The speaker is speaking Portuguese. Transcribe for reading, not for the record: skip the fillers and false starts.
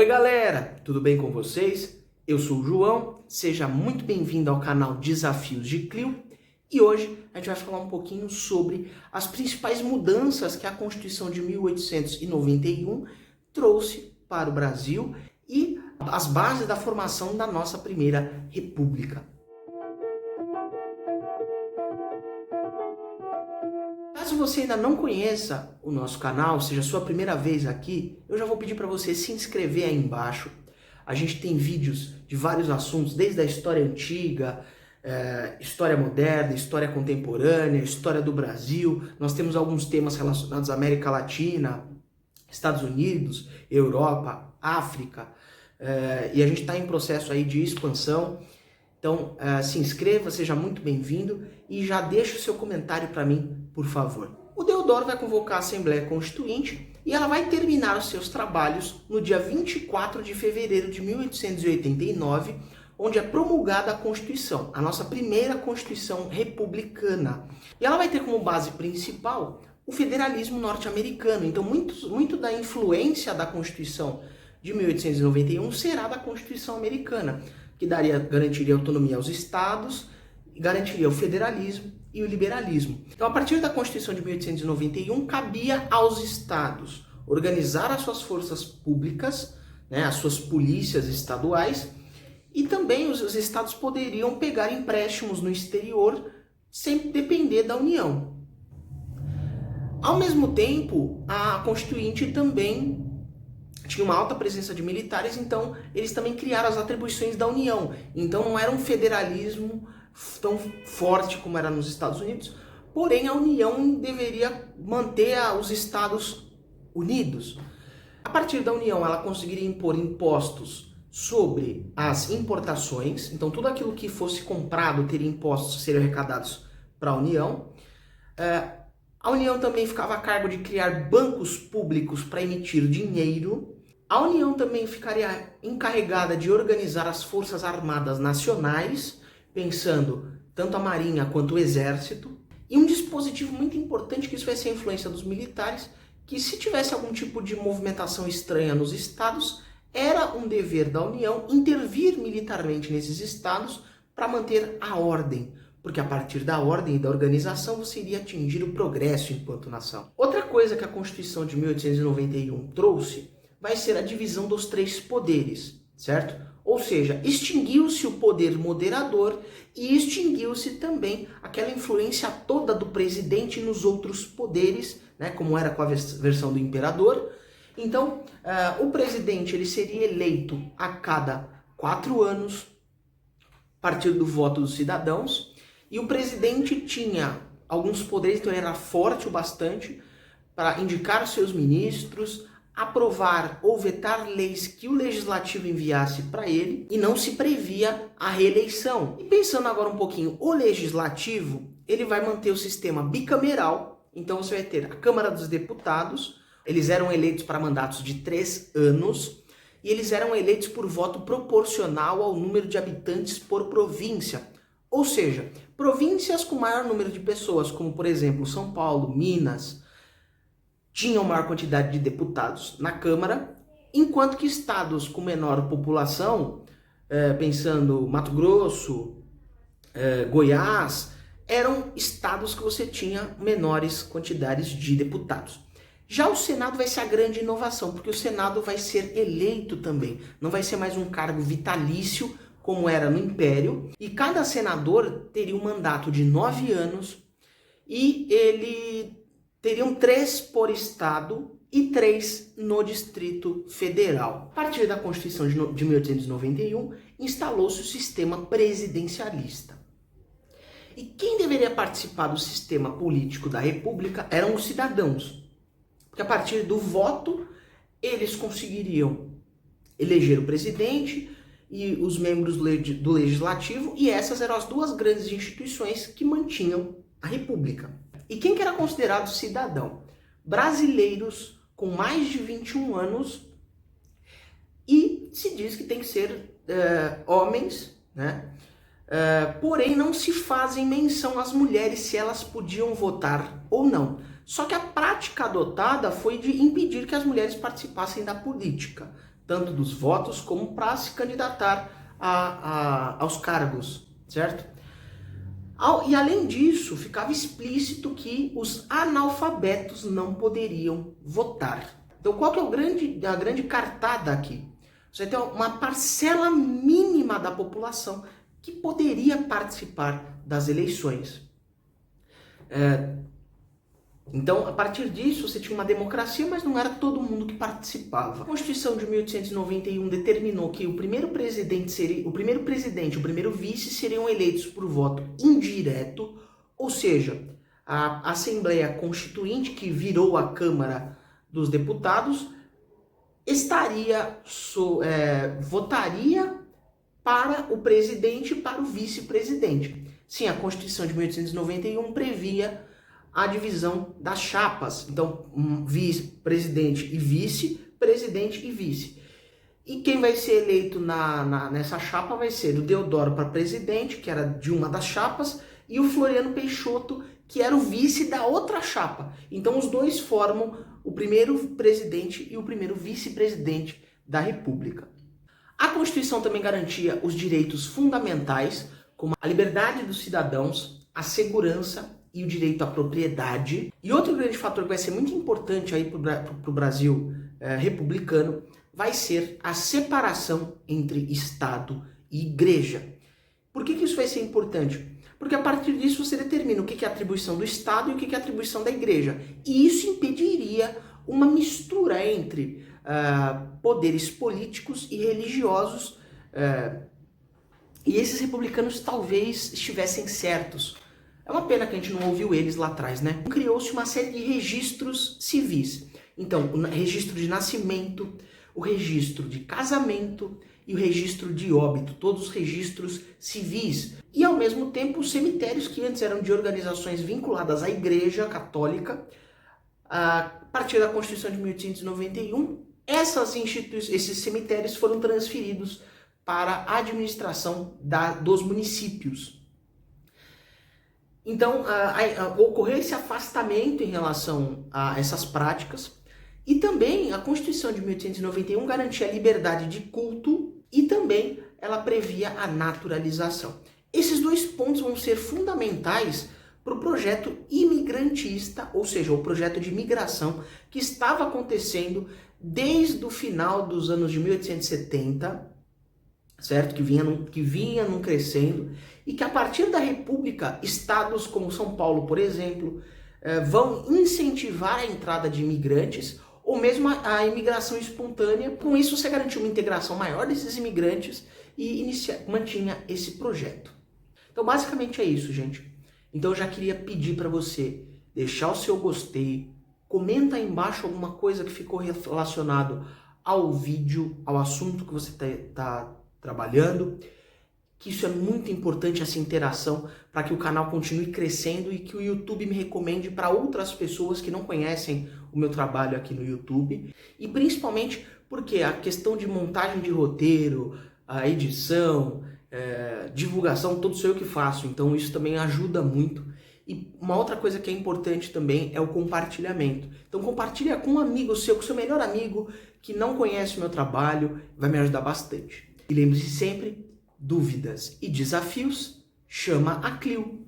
Oi galera, tudo bem com vocês? Eu sou o João, seja muito bem-vindo ao canal Desafios de Clio e hoje a gente vai falar um pouquinho sobre as principais mudanças que a Constituição de 1891 trouxe para o Brasil e as bases da formação da nossa primeira república. Caso você ainda não conheça o nosso canal, seja a sua primeira vez aqui, eu já vou pedir para você se inscrever aí embaixo. A gente tem vídeos de vários assuntos, desde a história antiga, história moderna, história contemporânea, história do Brasil. Nós temos alguns temas relacionados à América Latina, Estados Unidos, Europa, África, e a gente está em processo aí de expansão. Então, se inscreva, seja muito bem-vindo e já deixa o seu comentário para mim, por favor. O Deodoro vai convocar a Assembleia Constituinte e ela vai terminar os seus trabalhos no dia 24 de fevereiro de 1889, onde é promulgada a Constituição, a nossa primeira Constituição republicana. E ela vai ter como base principal o federalismo norte-americano. Então, muito da influência da Constituição de 1891 será da Constituição americana, que garantiria autonomia aos estados, garantiria o federalismo e o liberalismo. Então, a partir da Constituição de 1891, cabia aos estados organizar as suas forças públicas, as suas polícias estaduais, e também os estados poderiam pegar empréstimos no exterior sem depender da União. Ao mesmo tempo, a Constituinte também tinha uma alta presença de militares, então eles também criaram as atribuições da União. Então não era um federalismo tão forte como era nos Estados Unidos, porém a União deveria manter os Estados unidos. A partir da União ela conseguiria impor impostos sobre as importações, então tudo aquilo que fosse comprado teria impostos que seriam arrecadados para a União. A União também ficava a cargo de criar bancos públicos para emitir dinheiro. A União também ficaria encarregada de organizar as Forças Armadas Nacionais, pensando tanto a Marinha quanto o Exército. E um dispositivo muito importante, que isso vai ser a influência dos militares, que se tivesse algum tipo de movimentação estranha nos estados, era um dever da União intervir militarmente nesses estados para manter a ordem. Porque a partir da ordem e da organização você iria atingir o progresso enquanto nação. Outra coisa que a Constituição de 1891 trouxe vai ser a divisão dos três poderes, certo? Ou seja, extinguiu-se o poder moderador e extinguiu-se também aquela influência toda do presidente nos outros poderes, como era com a versão do imperador. Então, o presidente ele seria eleito a cada 4 anos, a partir do voto dos cidadãos, e o presidente tinha alguns poderes, então ele era forte o bastante para indicar seus ministros, aprovar ou vetar leis que o legislativo enviasse para ele, e não se previa a reeleição. E pensando agora um pouquinho, o legislativo, ele vai manter o sistema bicameral, então você vai ter a Câmara dos Deputados, eles eram eleitos para mandatos de 3 anos, e eles eram eleitos por voto proporcional ao número de habitantes por província. Ou seja, províncias com maior número de pessoas, como por exemplo São Paulo, Minas, tinham maior quantidade de deputados na Câmara, enquanto que estados com menor população, pensando Mato Grosso, Goiás, eram estados que você tinha menores quantidades de deputados. Já o Senado vai ser a grande inovação, porque o Senado vai ser eleito também, não vai ser mais um cargo vitalício, como era no Império, e cada senador teria um mandato de 9 anos, e ele teriam 3 por estado e 3 no Distrito Federal. A partir da Constituição de 1891, instalou-se o sistema presidencialista. E quem deveria participar do sistema político da República eram os cidadãos, porque a partir do voto, eles conseguiriam eleger o presidente e os membros do Legislativo, e essas eram as 2 grandes instituições que mantinham a República. E quem que era considerado cidadão? Brasileiros com mais de 21 anos, e se diz que tem que ser homens, porém não se fazem menção às mulheres se elas podiam votar ou não. Só que a prática adotada foi de impedir que as mulheres participassem da política. tanto dos votos como para se candidatar aos cargos, certo? E além disso, ficava explícito que os analfabetos não poderiam votar. Então qual que é a grande cartada aqui? Você tem uma parcela mínima da população que poderia participar das eleições. Então, a partir disso, você tinha uma democracia, mas não era todo mundo que participava. A Constituição de 1891 determinou que o primeiro presidente, o primeiro vice seriam eleitos por voto indireto, ou seja, a Assembleia Constituinte, que virou a Câmara dos Deputados, votaria para o presidente e para o vice-presidente. Sim, a Constituição de 1891 previa a divisão das chapas. Então, vice-presidente e vice, presidente e vice. E quem vai ser eleito nessa chapa vai ser o Deodoro para presidente, que era de uma das chapas, e o Floriano Peixoto, que era o vice da outra chapa. Então, os dois formam o primeiro presidente e o primeiro vice-presidente da República. A Constituição também garantia os direitos fundamentais, como a liberdade dos cidadãos, a segurança e o direito à propriedade. E outro grande fator que vai ser muito importante aí para o Brasil republicano vai ser a separação entre Estado e Igreja. Por que isso vai ser importante? Porque a partir disso você determina o que é atribuição do Estado e o que é atribuição da Igreja. E isso impediria uma mistura entre poderes políticos e religiosos. E esses republicanos talvez estivessem certos. É uma pena que a gente não ouviu eles lá atrás, né? Criou-se uma série de registros civis. Então, o registro de nascimento, o registro de casamento e o registro de óbito, todos os registros civis. E, ao mesmo tempo, os cemitérios que antes eram de organizações vinculadas à Igreja Católica, a partir da Constituição de 1891, esses cemitérios foram transferidos para a administração dos municípios. Então, ocorreu esse afastamento em relação a essas práticas, e também a Constituição de 1891 garantia a liberdade de culto e também ela previa a naturalização. Esses dois pontos vão ser fundamentais para o projeto imigrantista, ou seja, o projeto de migração que estava acontecendo desde o final dos anos de 1870, certo? Que vinha crescendo, e que a partir da República, estados como São Paulo, por exemplo, vão incentivar a entrada de imigrantes, ou mesmo a imigração espontânea. Com isso você garantiu uma integração maior desses imigrantes e mantinha esse projeto. Então basicamente é isso, gente. Então eu já queria pedir para você deixar o seu gostei, comenta aí embaixo alguma coisa que ficou relacionado ao vídeo, ao assunto que você está trabalhando, que isso é muito importante, essa interação, para que o canal continue crescendo e que o YouTube me recomende para outras pessoas que não conhecem o meu trabalho aqui no YouTube. E principalmente porque a questão de montagem de roteiro, a edição, divulgação, tudo sou eu que faço, então isso também ajuda muito. E uma outra coisa que é importante também é o compartilhamento. Então compartilha com um amigo seu, com o seu melhor amigo que não conhece o meu trabalho, vai me ajudar bastante. E lembre-se sempre, dúvidas e desafios, chama a Clio.